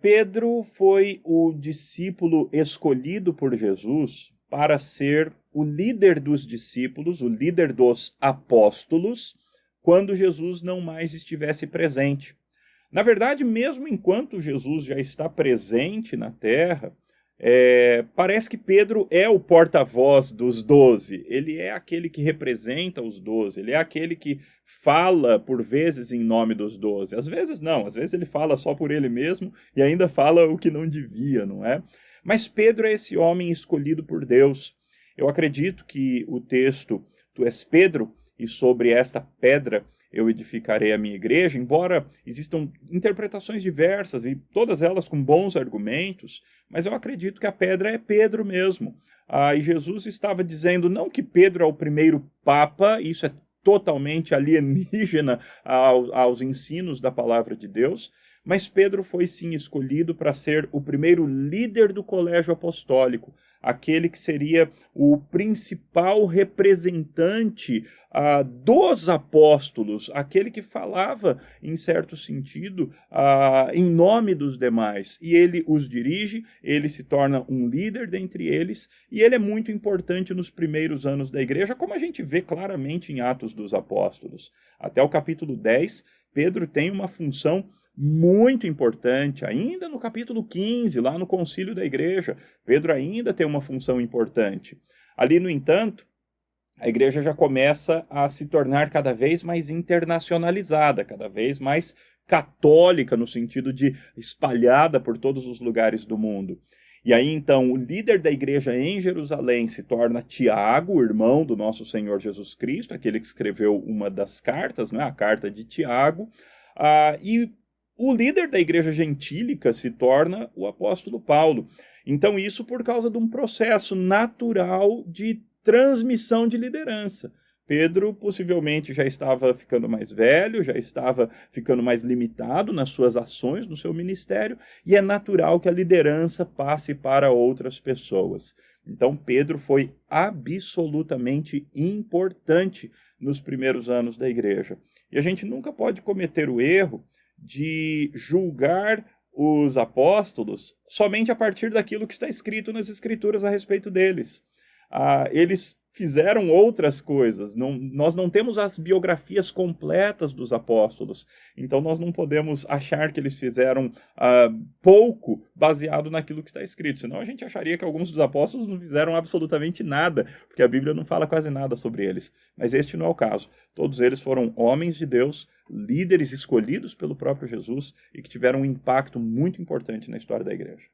Pedro foi o discípulo escolhido por Jesus para ser o líder dos discípulos, o líder dos apóstolos, quando Jesus não mais estivesse presente. Na verdade, mesmo enquanto Jesus já está presente na terra, parece que Pedro é o porta-voz dos 12. Ele é aquele que representa os 12. Ele é aquele que fala, por vezes, em nome dos 12. Às vezes não, às vezes ele fala só por ele mesmo e ainda fala o que não devia, não é? Mas Pedro é esse homem escolhido por Deus. Eu acredito que o texto, tu és Pedro, e sobre esta pedra eu edificarei a minha igreja, embora existam interpretações diversas e todas elas com bons argumentos, mas eu acredito que a pedra é Pedro mesmo. E Jesus estava dizendo não que Pedro é o primeiro papa, isso é totalmente alienígena aos ensinos da palavra de Deus, mas Pedro foi sim escolhido para ser o primeiro líder do colégio apostólico, aquele que seria o principal representante dos apóstolos, aquele que falava, em certo sentido, em nome dos demais. E ele os dirige, ele se torna um líder dentre eles, e ele é muito importante nos primeiros anos da igreja, como a gente vê claramente em Atos dos Apóstolos. Até o capítulo 10, Pedro tem uma função muito importante, ainda no capítulo 15, lá no concílio da igreja, Pedro ainda tem uma função importante. Ali, no entanto, a igreja já começa a se tornar cada vez mais internacionalizada, cada vez mais católica, no sentido de espalhada por todos os lugares do mundo. E aí, então, o líder da igreja em Jerusalém se torna Tiago, o irmão do nosso Senhor Jesus Cristo, aquele que escreveu uma das cartas, né, a carta de Tiago, e o líder da igreja gentílica se torna o apóstolo Paulo. Então, isso por causa de um processo natural de transmissão de liderança. Pedro possivelmente já estava ficando mais velho, já estava ficando mais limitado nas suas ações, no seu ministério, e é natural que a liderança passe para outras pessoas. Então, Pedro foi absolutamente importante nos primeiros anos da igreja. E a gente nunca pode cometer o erro de julgar os apóstolos somente a partir daquilo que está escrito nas escrituras a respeito deles. Eles fizeram outras coisas, nós não temos as biografias completas dos apóstolos, então nós não podemos achar que eles fizeram pouco baseado naquilo que está escrito, senão a gente acharia que alguns dos apóstolos não fizeram absolutamente nada, porque a Bíblia não fala quase nada sobre eles, mas este não é o caso. Todos eles foram homens de Deus, líderes escolhidos pelo próprio Jesus e que tiveram um impacto muito importante na história da igreja.